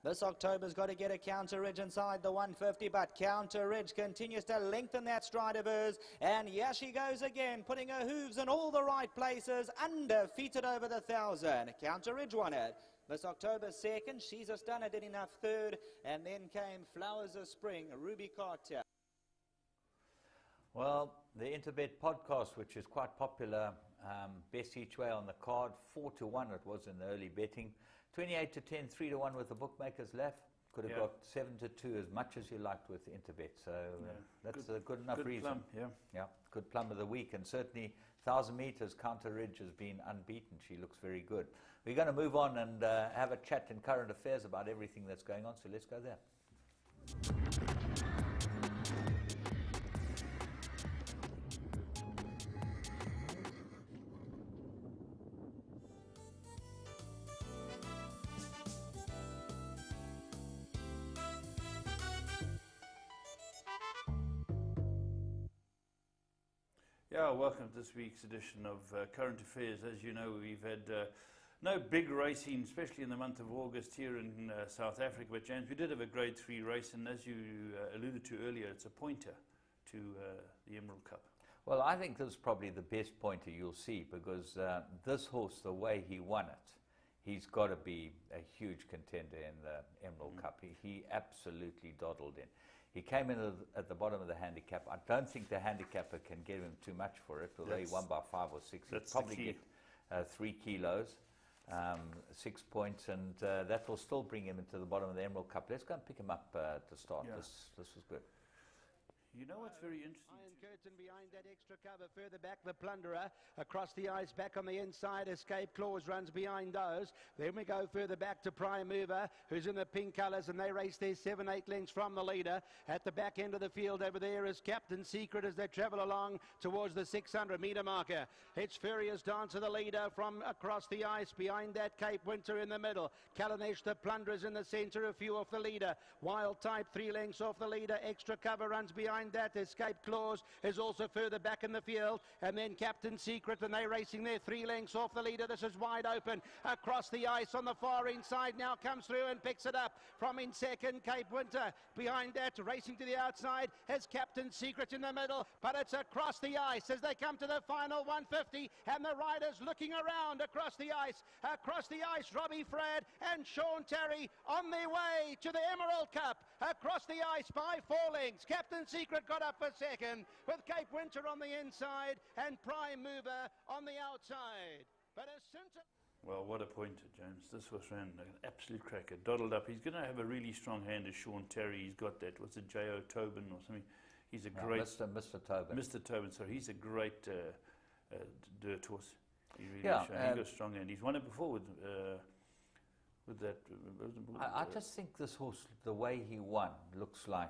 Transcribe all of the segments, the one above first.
This October's got to get a Counter Ridge inside the 150, but Counter Ridge continues to lengthen that stride of hers. And here she goes again, putting her hooves in all the right places, undefeated over the 1,000. Counter Ridge won it. This October second, She's a Stunner did enough third, and then came Flowers of Spring, Ruby Carter. Well, the Interbet podcast, which is quite popular, best each way on the card, 4-1 it was in the early betting, 28-10, 3-1 with the bookmakers left. Could have got 7-2, as much as you liked with Interbet. So that's a good enough reason. Plum, good plum of the week, and certainly 1,000 meters Counter Ridge has been unbeaten. She looks very good. We're going to move on and have a chat in current affairs about everything that's going on. So let's go there. Yeah, welcome to this week's edition of Current Affairs. As you know, we've had no big racing, especially in the month of August here in South Africa. But James, we did have a Grade 3 race, and as you alluded to earlier, it's a pointer to the Emerald Cup. Well, I think this is probably the best pointer you'll see, because this horse, the way he won it, he's got to be a huge contender in the Emerald Cup. He absolutely dawdled in. He came in at the bottom of the handicap. I don't think the handicapper can give him too much for it, although he won by 5 or 6. He'll probably get 3 kilos, 6 points, and that will still bring him into the bottom of the Emerald Cup. Let's go and pick him up to start. Yeah. This was good. You know what's very interesting? Iron Curtain behind that extra cover. Further back, the Plunderer. Across the ice, back on the inside. Escape Clause runs behind those. Then we go further back to Prime Mover, who's in the pink colours, and they race there 7-8 lengths from the leader. At the back end of the field over there is Captain Secret as they travel along towards the 600-metre marker. It's Furious Dancer, the leader, from across the ice. Behind that, Cape Winter in the middle. Kalanesh, the Plunderer's in the centre, a few off the leader. Wild Type, 3 lengths off the leader. Extra cover runs behind that. Escape Clause is also further back in the field, and then Captain Secret, and they're racing there 3 lengths off the leader. This is wide open across the ice on the far inside. Now comes through and picks it up from in second, Cape Winter. Behind that, racing to the outside, has Captain Secret in the middle, but it's across the ice as they come to the final 150, and the riders looking around across the ice. Across the ice, Robbie Frad and Sean Terry on their way to the Emerald Cup. Across the ice by 4 lengths. Captain Secret got up for second, with Cape Winter on the inside and Prime Mover on the outside. But as soon as... Well, what a pointer, James. This was ran an absolute cracker. Doddled up. He's going to have a really strong hand as Sean Terry. He's got that. What's it, J.O. Tobin or something? He's a great... Mr. Tobin. Mr. Tobin, so he's a great dirt horse. He really Yeah, he's got a strong hand. He's won it before with that. I just think this horse, the way he won, looks like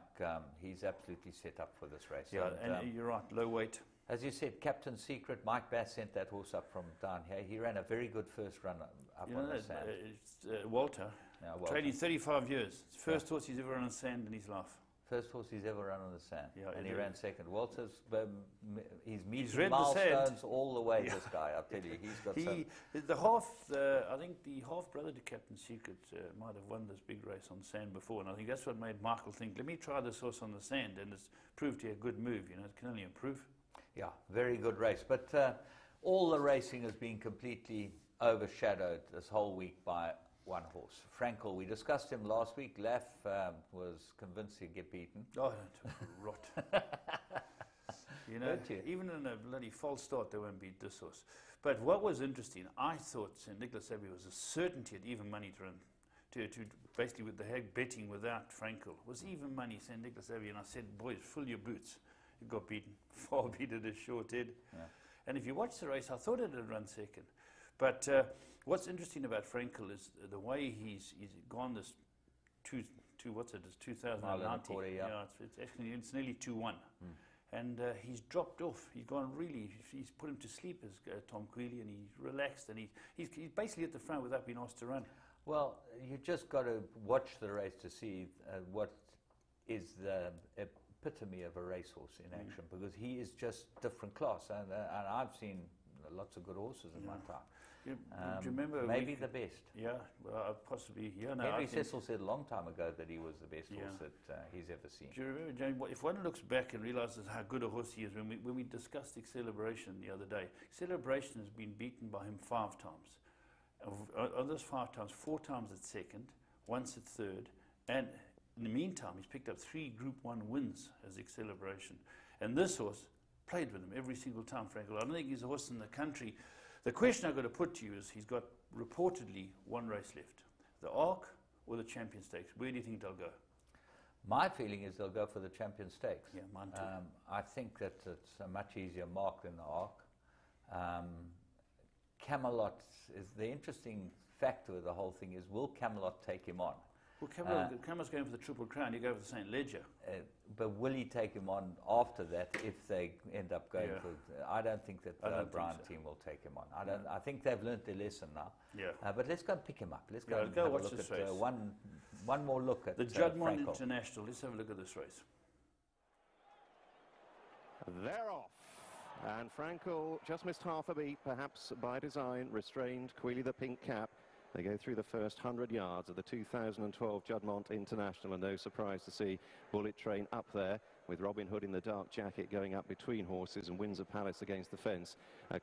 he's absolutely set up for this race. Yeah, and you're right, low weight. As you said, Captain Secret, Mike Bass sent that horse up from down here. He ran a very good first run up on the sand. Walter, Walter. training 35 years. It's the first horse he's ever run on sand in his life. First horse he's ever run on the sand, Yeah, and he ran second. Walter's, he's meeting read the sand. milestones all the way, this guy, I'll tell you. He's got I think the half-brother to Captain Secret might have won this big race on sand before, and I think that's what made Michael think, let me try this horse on the sand, and it's proved to be a good move, you know, it can only improve. Yeah, very good race. But all the racing has been completely overshadowed this whole week by one horse. Frankel, we discussed him last week. Laff was convinced he'd get beaten. Oh, rot. You know, even in a bloody false start, they won't beat this horse. But what was interesting, I thought St. Nicholas Abbey was a certainty at even money to run. To basically with the head betting without Frankel was even money, St. Nicholas Abbey. And I said, boys, fill your boots. It got beaten. Far beat it as short head. Yeah. And if you watch the race, I thought it would run second. But what's interesting about Frankel is the way he's gone this what's it? It's 2019. It's nearly 2-1. And he's dropped off. He's gone really. He's put him to sleep as Tom Quealy, and he's relaxed, and he's basically at the front without being asked to run. Well, you just got to watch the race to see what is the epitome of a racehorse in action, because he is just different class, and I've seen lots of good horses in my time. Do you remember maybe the best. Yeah, well, possibly. Yeah, no, Henry Cecil said a long time ago that he was the best horse that he's ever seen. Do you remember, James, if one looks back and realizes how good a horse he is, when we discussed Acceleration the other day, Acceleration has been beaten by him 5 times. Of those 5 times, 4 times at second, once at third, and in the meantime, he's picked up 3 Group 1 wins as Acceleration. And this horse played with him every single time, Frankel. I don't think he's a horse in the country. The question I've got to put to you is he's got reportedly 1 race left. The Arc or the Champion Stakes? Where do you think they'll go? My feeling is they'll go for the Champion Stakes. Yeah, mine too. I think that it's a much easier mark than the Arc. Camelot is the interesting factor of the whole thing is, will Camelot take him on? Well, Camelot's going for the Triple Crown. You go for the St. Ledger. But will he take him on after that if they end up going for... I don't think that the O'Brien team will take him on. I think they've learnt their lesson now. Yeah. But let's go and pick him up. Let's go and go have watch a look this at race. One more look at the Juddmonte Frankel. International. Let's have a look at this race. They're off. And Frankel just missed half a beat, perhaps by design, restrained Queally the pink cap. They go through the first 100 yards of the 2012 Juddmonte International, and no surprise to see Bullet Train up there with Robin Hood in the dark jacket going up between horses and Windsor Palace against the fence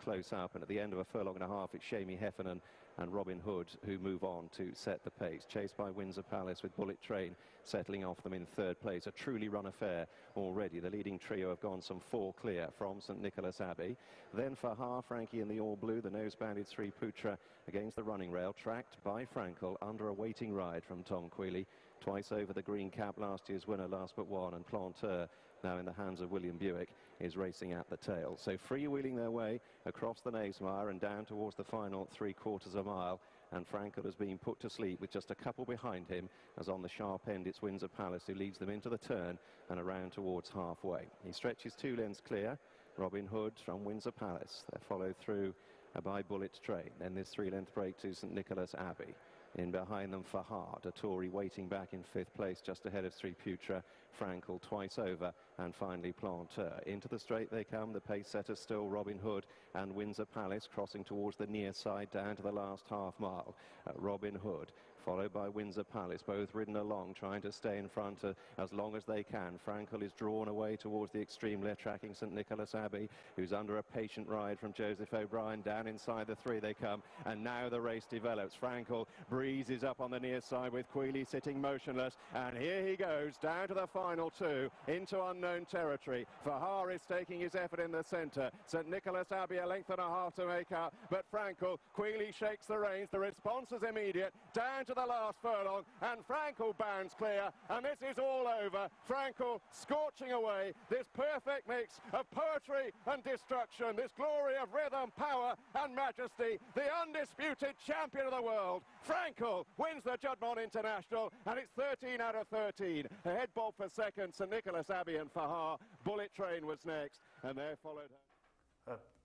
close up. And at the end of a furlong and a half, it's Shamey Heffernan and Robin Hood who move on to set the pace, chased by Windsor Palace with Bullet Train settling off them in 3rd place. A truly run affair already. The leading trio have gone some 4 clear from St Nicholas Abbey. Then Fahar, Frankie in the all blue, the nose-banded Sri Putra against the running rail, tracked by Frankel under a waiting ride from Tom Queally. Twice over the green cap, last year's winner, last but one, and Planteur, now in the hands of William Buick, is racing at the tail. So freewheeling their way across the Knavesmire and down towards the final 3/4 of a mile. And Frankel has been put to sleep with just a couple behind him, as on the sharp end it's Windsor Palace who leads them into the turn and around towards halfway. He stretches 2 lengths clear. Robin Hood from Windsor Palace. They're followed through by Bullet Train. Then this 3-length break to St Nicholas Abbey. In behind them, Fahad, a Tory waiting back in 5th place, just ahead of Sri Putra, Frankel twice over, and finally Planteur. Into the straight they come, the pace setters still Robin Hood and Windsor Palace, crossing towards the near side down to the last half mile. Robin Hood, followed by Windsor Palace, both ridden along, trying to stay in front as long as they can. Frankel is drawn away towards the extreme left, tracking St Nicholas Abbey, who's under a patient ride from Joseph O'Brien. Down inside the 3 they come, and now the race develops. Frankel breezes up on the near side with Queally sitting motionless, and here he goes down to the final 2 into unknown territory. Fahar is taking his effort in the centre. St Nicholas Abbey a length and a half to make up, but Frankel, Queally shakes the reins. The response is immediate. Down to the last furlong, and Frankel bounds clear, and this is all over. Frankel scorching away this perfect mix of poetry and destruction, this glory of rhythm, power and majesty. The undisputed champion of the world, Frankel, wins the Juddmonte International, and it's 13 out of 13. A head bob for second, St Nicholas Abbey and Fahar. Bullet Train was next, and there followed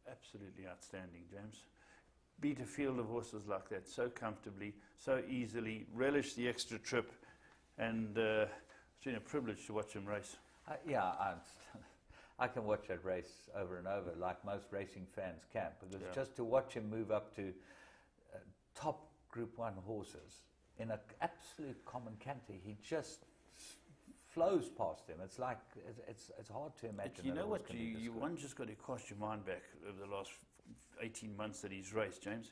absolutely outstanding, James. Beat a field of horses like that so comfortably, so easily, relish the extra trip, and it's been a privilege to watch him race. I can watch that race over and over, like most racing fans can, because just to watch him move up to top Group 1 horses in an absolute common canter, he just flows past them. It's like, it's hard to imagine. You know what, one just got to cast your mind back over the last 18 months that he's raced, James.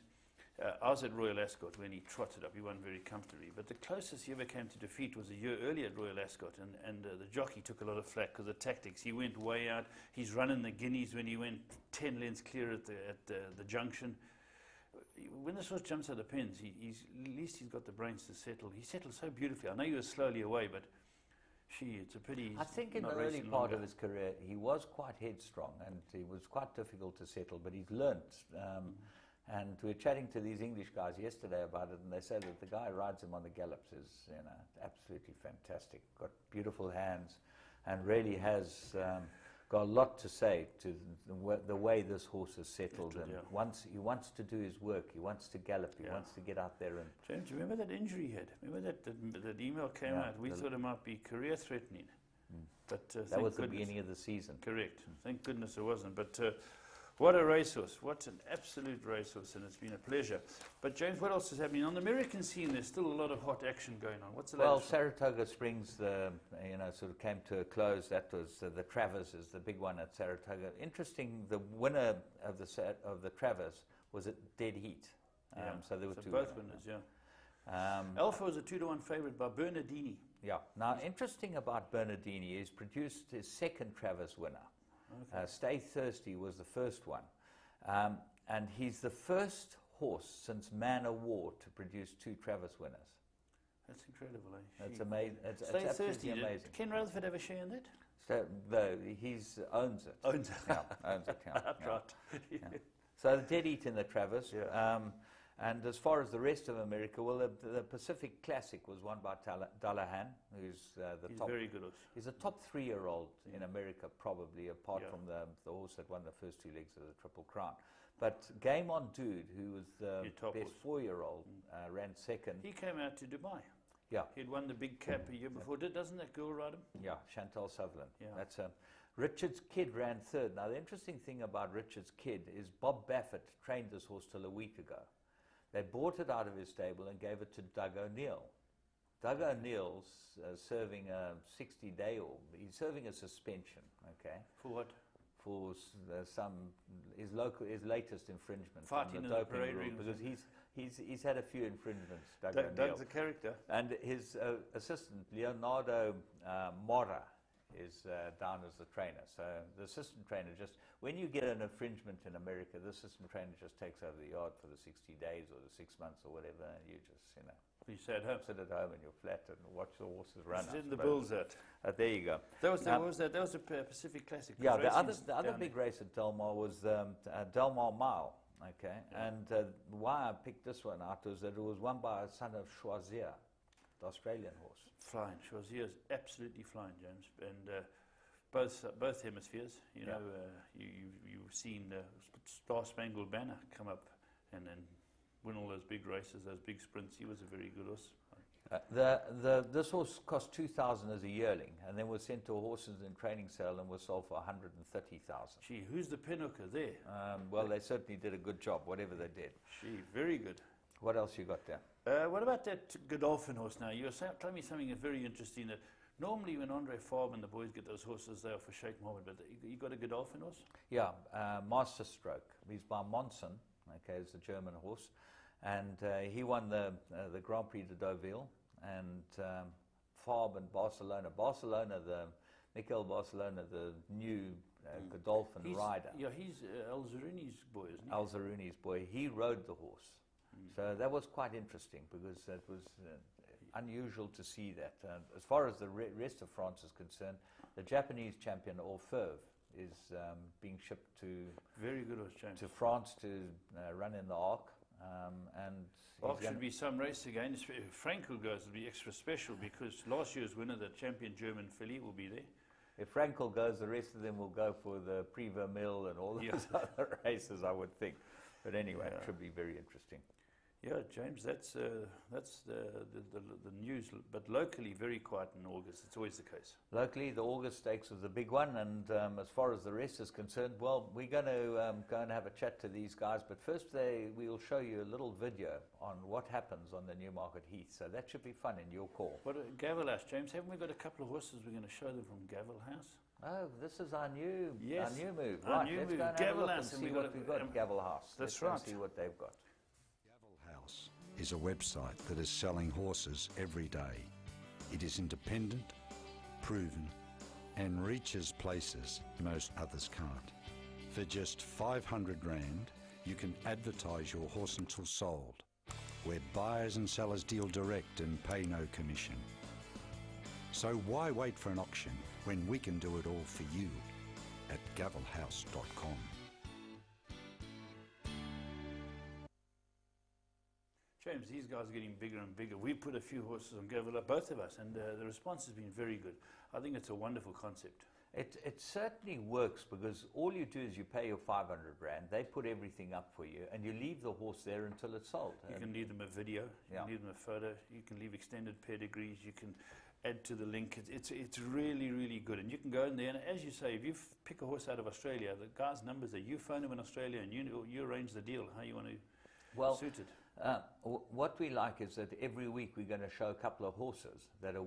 I was at Royal Ascot when he trotted up. He won very comfortably. But the closest he ever came to defeat was a year earlier at Royal Ascot. And the jockey took a lot of flack because of tactics. He went way out. He's running the guineas when he went 10 lengths clear at the junction. When this horse jumps out the pins, at least he's got the brains to settle. He settled so beautifully. I know he was slowly away, but it's a pity. I think in the early part of his career, he was quite headstrong and he was quite difficult to settle, but he's learnt. And we were chatting to these English guys yesterday about it, and they said that the guy who rides him on the gallops is, absolutely fantastic. Got beautiful hands, and really has got a lot to say to the way this horse has settled. And he wants to do his work. He wants to gallop. He wants to get out there and. James, do you remember that injury he had? Remember that email came out? We thought it might be career-threatening, but that was the beginning of the season. Correct. Thank goodness it wasn't. But What a racehorse. What an absolute racehorse, and it's been a pleasure. But, James, what else is happening? On the American scene, there's still a lot of hot action going on. What's the Well, latest? Saratoga Springs, sort of came to a close. That was the Travers is the big one at Saratoga. Interesting, the winner of the Travers was at dead heat. So there were two both winners, yeah. Alpha was a 2-1 favourite by Bernardini. Yeah. Now, interesting about Bernardini, he's produced his second Travers winner. Okay. Stay Thirsty was the first one. And he's the first horse since Man o' War to produce 2 Travers winners. That's incredible, eh? That's amazing. It's Stay absolutely Thirsty. amazing. Did Ken Rutherford have a share in that? So, he owns it. Owns it. Yeah, owns it, yeah. That's Yeah. right. Yeah. So the dead heat in the Travers. Yeah. And as far as the rest of America, well, the Pacific Classic was won by Dullahan, who's He's top. very good horse. He's a top 3-year-old in America, probably, apart Yeah. from the horse that won the first 2 legs of the Triple Crown. But Game On Dude, who was the Your top best horse. 4-year-old, ran second. He came out to Dubai. Yeah, He'd won the big cap a year before. Doesn't that girl ride him? yeah, Chantal Sutherland. Yeah. That's Richard's Kid ran third. Now, the interesting thing about Richard's Kid is Bob Baffert trained this horse till a week ago. They bought it out of his stable and gave it to Doug O'Neill. Doug O'Neill's serving a 60-day, or he's serving a suspension, okay, For what? for his latest infringement Fighting on in the the doping parade rule, ring or because he's had a few infringements, Doug O'Neill. Doug's a character. And his assistant, Leonardo Mora, is down as the trainer. So the assistant trainer when you get an infringement in America, the assistant trainer just takes over the yard for the 60 days or the 6 months or whatever, and you just, You say at home. sit at home in your flat and watch the horses run. I Send the suppose. bulls out. There you go. That was the Pacific Classic. Yeah, Racing's the other down big there. race at Del Mar was Del Mar Mile. Okay, and why I picked this one out was that it was won by a son of Choisir, the Australian horse. Flying. Choisier's absolutely flying, James. And both hemispheres. You know, you've seen Star Spangled Banner come up and then win all those big races, those big sprints. He was a very good horse. This horse cost $2,000 as a yearling, and then was sent to a horses and training sale and was sold for $130,000. Gee, who's the pinhooker there? Well, they certainly did a good job, whatever they did. Gee, very good. What else you got there? What about that Godolphin horse now? You were telling me something very interesting, that normally when Andre Fabre and the boys get those horses, they are for Sheikh Mohammed, but you got a Godolphin horse? Yeah, Master Stroke. He's by Monson, okay, it's a German horse. And he won the Grand Prix de Deauville, and Fabre and Barcelona. Mikel Barcelona, the new Godolphin rider. Yeah, he's Al Zaruni's boy, isn't he? Al Zaruni's boy. He rode the horse. So that was quite interesting, because that was unusual to see that. As far as the rest of France is concerned, the Japanese champion Orfeuve is being shipped to Very good horse, James. to France to run in the Arc, and Arc should be some race again. If Frankel goes, it'll be extra special, because last year's winner, the champion German filly, will be there. if Frankel goes, the rest of them will go for the Prix Vermeil and all those other races, I would think. But anyway, it should be very interesting. Yeah, James, that's the news, but locally very quiet in August. It's always the case. Locally, the August Stakes was the big one, and as far as the rest is concerned, well, we're going to go and have a chat to these guys, but first we'll show you a little video on what happens on the Newmarket Heath, so that should be fun in your call. What Gavel House, James? Haven't we got a couple of horses we're going to show them from Gavel House? Oh, this is our new move. Our Right, new let's move. go and have a Gavel look and House, and see we what got a- we've got at Gavel House. That's Let's go and right. see what they've got. Gavel House is a website that is selling horses every day. It is independent, proven, and reaches places most others can't. For just 500 Rand, you can advertise your horse until sold, where buyers and sellers deal direct and pay no commission. So why wait for an auction when we can do it all for you at gavelhouse.com? James, these guys are getting bigger and bigger. We put a few horses on Gavel, both of us, and the response has been very good. I think it's a wonderful concept. It certainly works, because all you do is you pay your 500 Rand, they put everything up for you, and you leave the horse there until it's sold. You can leave them a video, you Yeah. can leave them a photo, you can leave extended pedigrees, you can add to the link. It's really, really good. And you can go in there, and as you say, if you pick a horse out of Australia, the guy's numbers that you phone him in Australia and you arrange the deal, how you want to suit it. What we like is that every week we're going to show a couple of horses that are